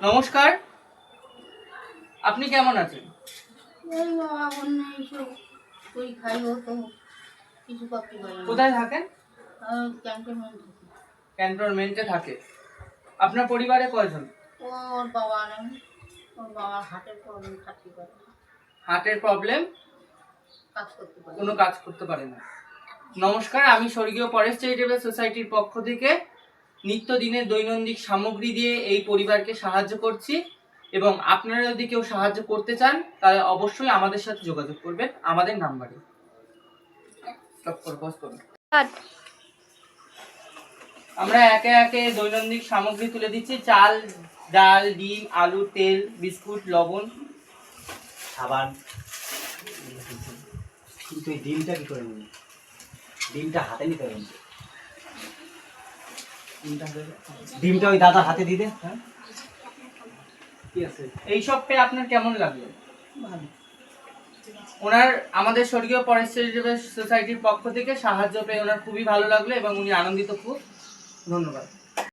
নমস্কার, আপনি কেমন আছেন? কোথায় থাকেন? ক্যান্টনমেন্টে থাকে। আপনার পরিবারে কয়জন? ওর বাবা নেই, ওর বাবার হার্টের প্রবলেম, কোনো কাজ করতে পারে না। নমস্কার, আমি স্বর্গীয় পরেশ চ্যারিটেবল সোসাইটির পক্ষ থেকে নিত্যদিনের দৈনন্দিন সামগ্রী দিয়ে এই পরিবারকে সাহায্য করছি এবং আপনারা যদি কেউ সাহায্য করতে চান তাহলে অবশ্যই আমাদের সাথে যোগাযোগ করবেন আমাদের নাম্বারে। আমরা একে একে দৈনন্দিন সামগ্রী তুলে দিচ্ছি। চাল, ডাল, ডিম, আলু, তেল, বিস্কুট, লবণ, সাবান। কিন্তু এই ডিমটা কি করে নেব? ডিমটা হাতে নিতে হবে। ডিমটা ওই দাদা হাতে দিতে। হ্যাঁ, ঠিক আছে। এইসব পেয়ে আপনার কেমন লাগলো? ওনার আমাদের স্বর্গীয় পরেশ চ্যারিটেবল সোসাইটির পক্ষ থেকে সাহায্য পেয়ে ওনার খুবই ভালো লাগলো এবং উনি আনন্দিত খুব। ধন্যবাদ।